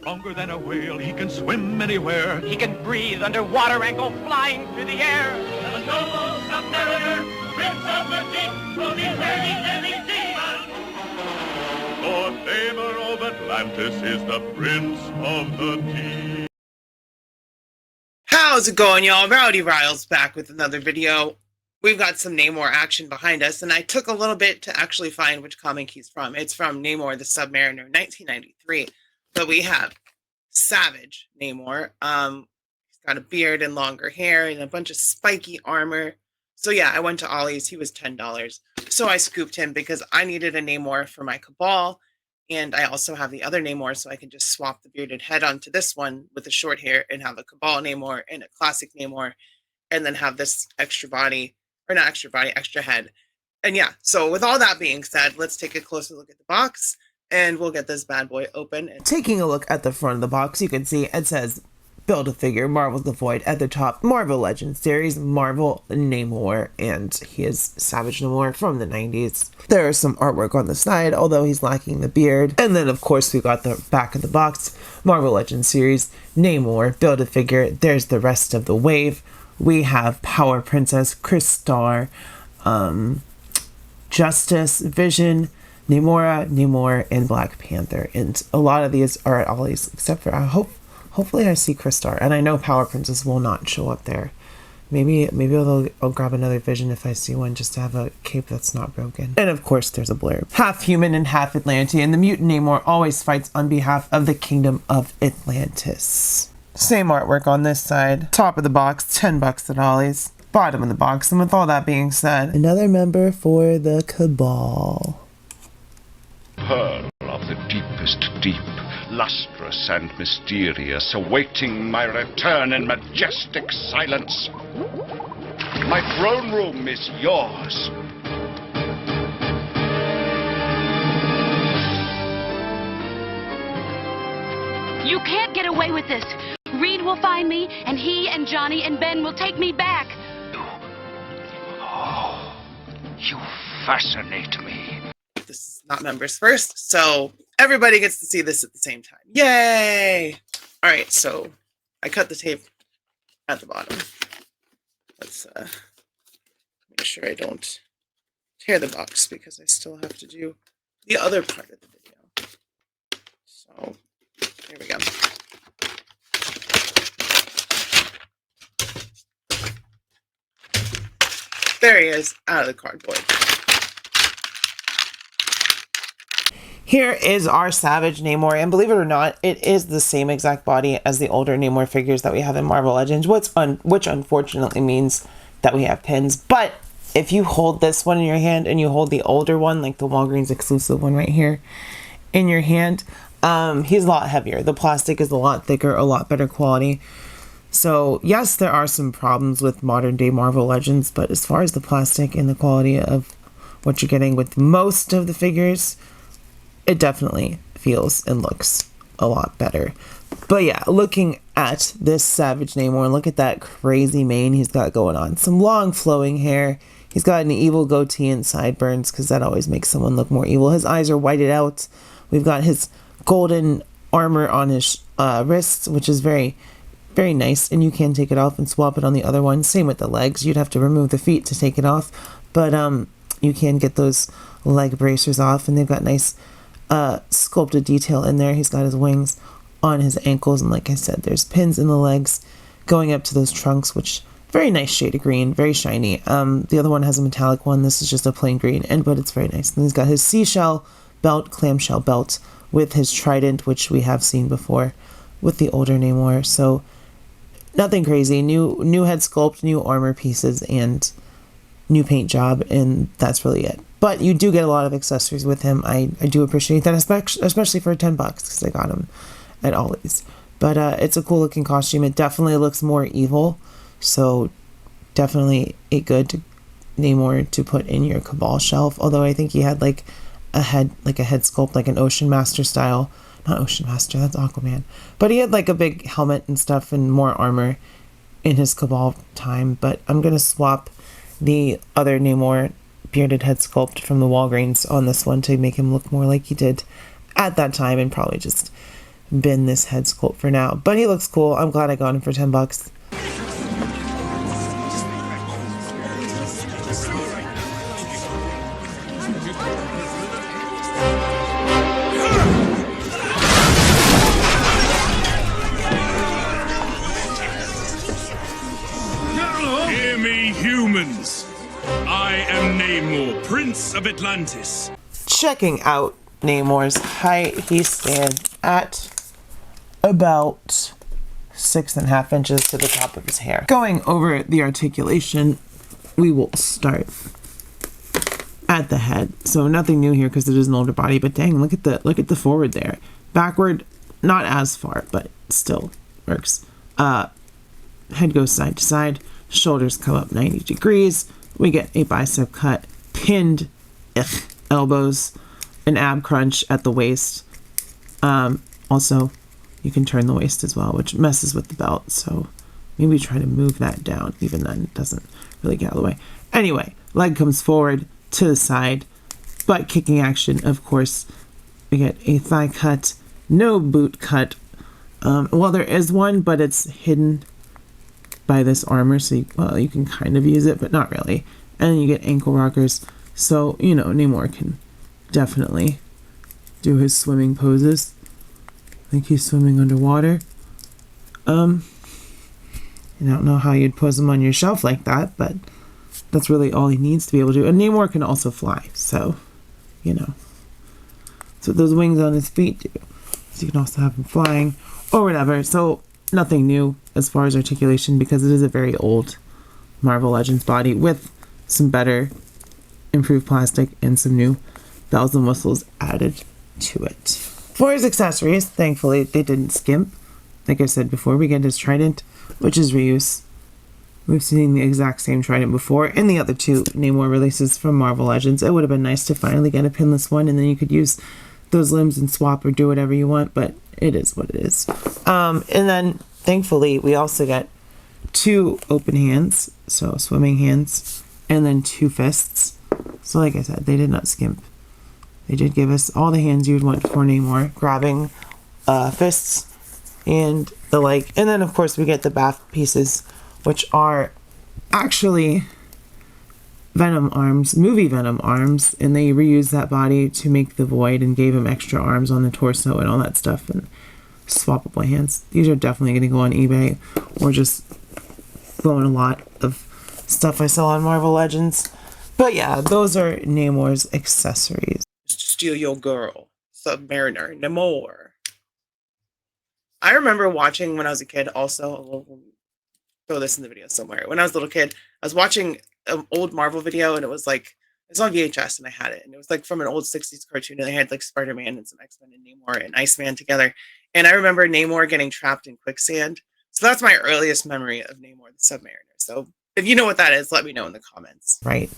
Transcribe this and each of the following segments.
stronger than a whale. He can swim anywhere. He can breathe underwater and go flying through the air. The noble submariner, Prince of the Deep, will be ready any demon. For NAMOR of Atlantis is the Prince of the Deep. How's it going, y'all? Rowdy Riles back with another video. We've got some NAMOR action behind us, and I took a little bit to actually find which comic he's from. It's from NAMOR the Submariner, 1993. But we have Savage NAMOR. He's got a beard and longer hair and a bunch of spiky armor. So yeah, I went to Ollie's. He was $10. So I scooped him because I needed a NAMOR for my Cabal. And I also have the other NAMOR, so I can just swap the bearded head onto this one with the short hair and have a Cabal NAMOR and a classic NAMOR, and then have this extra body, or not extra body, extra head. And yeah, so with all that being said, let's take a closer look at the box, and we'll get this bad boy open. Taking a look at the front of the box, you can see it says Build-A-Figure, Marvel's The Void at the top, Marvel Legends series, Marvel NAMOR, and he is Savage NAMOR from the 90s. There is some artwork on the side, although he's lacking the beard. And then, of course, we got the back of the box, Marvel Legends series, NAMOR, Build-A-Figure. There's the rest of the wave. We have Power Princess, Crystar, Justice, Vision, NAMOR, and Black Panther. And a lot of these are at Ollie's, except for hopefully I see Crystar, and I know Power Princess will not show up there. Maybe I'll grab another Vision if I see one, just to have a cape that's not broken. And of course there's a blurb. Half human and half Atlantean, the mutant NAMOR always fights on behalf of the Kingdom of Atlantis. Same artwork on this side. Top of the box, $10 at Ollie's. Bottom of the box, and with all that being said, another member for the Cabal. Pearl of the deepest deep, lustrous and mysterious, awaiting my return in majestic silence. My throne room is yours. You can't get away with this. Reed will find me, and he and Johnny and Ben will take me back. Oh, you fascinate me. This is not members first, so everybody gets to see this at the same time. Yay! All right, so I cut the tape at the bottom. Let's make sure I don't tear the box, because I still have to do the other part of the video. So here we go. There he is, out of the cardboard. Here is our Savage NAMOR, and believe it or not, it is the same exact body as the older NAMOR figures that we have in Marvel Legends, which unfortunately means that we have pins. But if you hold this one in your hand and you hold the older one, like the Walgreens exclusive one right here, in your hand, he's a lot heavier. The plastic is a lot thicker, a lot better quality. So yes, there are some problems with modern day Marvel Legends, but as far as the plastic and the quality of what you're getting with most of the figures, it definitely feels and looks a lot better. But yeah, looking at this Savage NAMOR, look at that crazy mane he's got going on. Some long flowing hair. He's got an evil goatee and sideburns, because that always makes someone look more evil. His eyes are whited out. We've got his golden armor on his wrists, which is very, very nice. And you can take it off and swap it on the other one. Same with the legs. You'd have to remove the feet to take it off. But you can get those leg bracers off, and they've got nice sculpted detail in there. He's got his wings on his ankles, and like I said, there's pins in the legs going up to those trunks, which very nice shade of green, very shiny. The other one has a metallic one. This is just a plain green, but it's very nice. And he's got his seashell belt, clamshell belt, with his trident, which we have seen before with the older NAMOR. So nothing crazy. New head sculpt, new armor pieces, and new paint job, and that's really it. But you do get a lot of accessories with him. I do appreciate that, especially for $10, because I got him at Ollie's. But it's a cool looking costume. It definitely looks more evil, so definitely a good NAMOR to put in your Cabal shelf. Although I think he had like a head sculpt, like an Ocean Master style. Not Ocean Master, that's Aquaman. But he had like a big helmet and stuff and more armor in his Cabal time. But I'm gonna swap the other NAMOR bearded head sculpt from the Walgreens on this one to make him look more like he did at that time, and probably just bin this head sculpt for now. But he looks cool. I'm glad I got him for $10. Hear me, humans. I am Namor, Prince of Atlantis. Checking out Namor's height, he stands at about 6.5 inches to the top of his hair. Going over the articulation, we will start at the head. So nothing new here because it is an older body, but dang, look at the forward there. Backward, not as far, but still works. Head goes side to side, shoulders come up 90 degrees. We get a bicep cut, pinned elbows, an ab crunch at the waist. Also, you can turn the waist as well, which messes with the belt. So maybe try to move that down. Even then, it doesn't really get out of the way. Anyway, leg comes forward to the side. Butt kicking action, of course. We get a thigh cut, no boot cut. Well, there is one, but it's hidden by this armor, so you can kind of use it, but not really. And then you get ankle rockers, so Namor can definitely do his swimming poses. I think he's swimming underwater. I don't know how you'd pose him on your shelf like that, but that's really all he needs to be able to do. And Namor can also fly, so that's what those wings on his feet do. So you can also have him flying or whatever. So nothing new as far as articulation because it is a very old Marvel Legends body with some better improved plastic and some new bells and whistles added to it. For his accessories, thankfully they didn't skimp. Like I said before, we get his trident, which is reuse. We've seen the exact same trident before in the other two Namor releases from Marvel Legends. It would have been nice to finally get a pinless one, and then you could use those limbs and swap or do whatever you want, but it is what it is. And then thankfully we also get 2 open hands, so swimming hands, and then 2 fists. So like I said, they did not skimp. They did give us all the hands you would want for Namor, grabbing fists and the like. And then of course we get the back pieces, which are actually Venom arms, movie Venom arms, and they reused that body to make the Void and gave him extra arms on the torso and all that stuff, and swappable hands. These are definitely going to go on eBay or just go in a lot of stuff I sell on Marvel Legends. But yeah, those are Namor's accessories. Steal your girl, Submariner, Namor. I remember watching when I was a kid also, we'll throw this in the video somewhere. When I was a little kid, I was watching an old Marvel video, and it was on VHS, and I had it, and it was from an old 60s cartoon, and they had Spider-Man and some X-Men and Namor and Iceman together. And I remember Namor getting trapped in quicksand. So that's my earliest memory of Namor the Submariner. So if you know what that is, let me know in the comments. Right.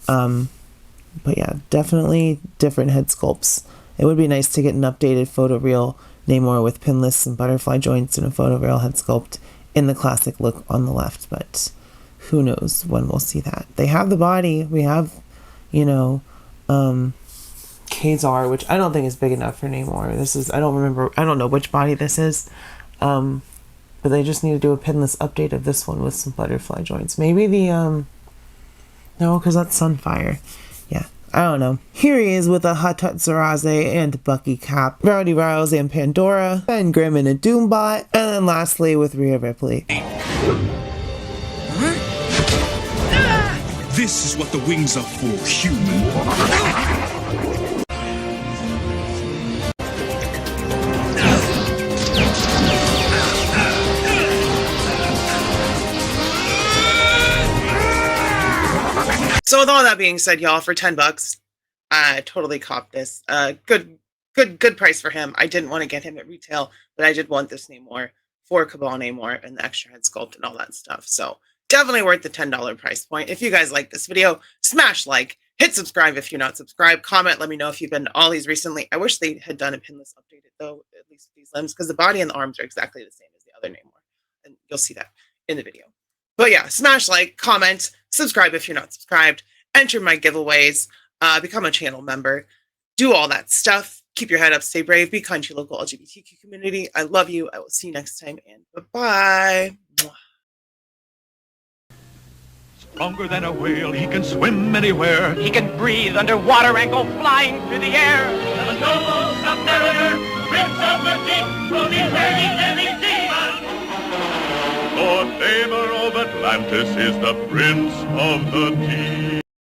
But yeah, definitely different head sculpts. It would be nice to get an updated photoreal Namor with pinless and butterfly joints and a photoreal head sculpt in the classic look on the left, but who knows when we'll see that. They have the body. We have, Kazar, which I don't think is big enough for Namor. I don't know which body this is. But they just need to do a pinless update of this one with some butterfly joints. Maybe no, because that's Sunfire. Yeah, I don't know. Here he is with a Hatat Zaraze and Bucky Cap, Rowdy Rouse and Pandora, Ben Grimm and a Doombot, and then lastly with Rhea Ripley. This is what the wings are for, human. So with all that being said, y'all, for $10, I totally copped this. Good price for him. I didn't want to get him at retail, but I did want this Namor for Cabal Namor and the extra head sculpt and all that stuff. So definitely worth the $10 price point. If you guys like this video, smash like, hit subscribe if you're not subscribed, comment, let me know if you've been to Ollie's recently. I wish they had done a pinless updated though, at least with these limbs, because the body and the arms are exactly the same as the other Namor. And you'll see that in the video. But yeah, smash like, comment, subscribe if you're not subscribed, enter my giveaways, become a channel member, do all that stuff. keep your head up, stay brave, be kind to your local LGBTQ community. I love you. I will see you next time, and bye-bye. Stronger than a whale, he can swim anywhere. He can breathe underwater and go flying through the air. The noble submariner, Prince of the Deep, will be ready every seaman. Lord Namor of Atlantis is the Prince of the Deep.